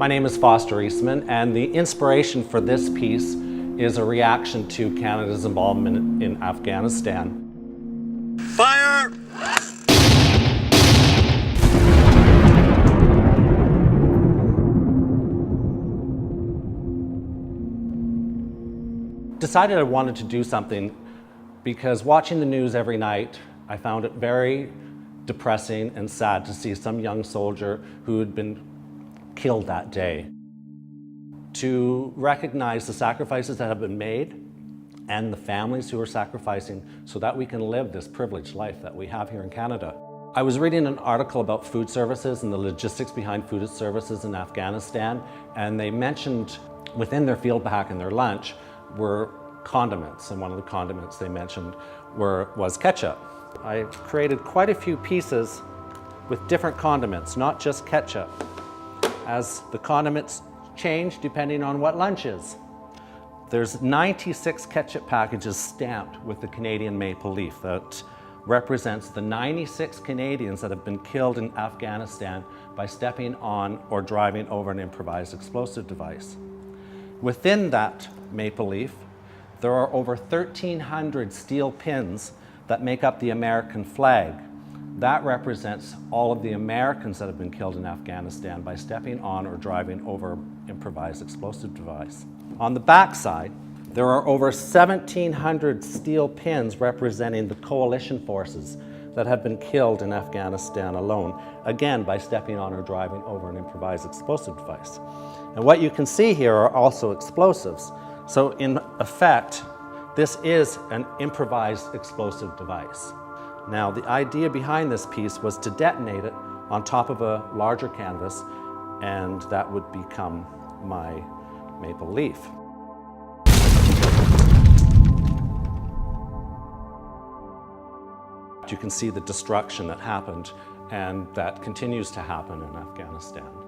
My name is Eastman, and the inspiration for this piece is a reaction to Canada's involvement in Afghanistan. Fire! Decided I wanted to do something because watching the news every night, I found it very depressing and sad to see some young soldier who had been killed that day. To recognize the sacrifices that have been made and the families who are sacrificing so that we can live this privileged life that we have here in Canada. I was reading an article about food services and the logistics behind food services in Afghanistan, and they mentioned within their field pack and their lunch were condiments, and one of the condiments they mentioned was ketchup. I created quite a few pieces with different condiments, not just ketchup, as the condiments change depending on what lunch is. There's 96 ketchup packages stamped with the Canadian maple leaf that represents the 96 Canadians that have been killed in Afghanistan by stepping on or driving over an improvised explosive device. Within that maple leaf, there are over 1,300 steel pins that make up the American flag. That represents all of the Americans that have been killed in Afghanistan by stepping on or driving over an improvised explosive device. On the back side, there are over 1,700 steel pins representing the coalition forces that have been killed in Afghanistan alone, again by stepping on or driving over an improvised explosive device. And what you can see here are also explosives. So in effect, this is an improvised explosive device. Now, the idea behind this piece was to detonate it on top of a larger canvas, and that would become my maple leaf. You can see the destruction that happened and that continues to happen in Afghanistan.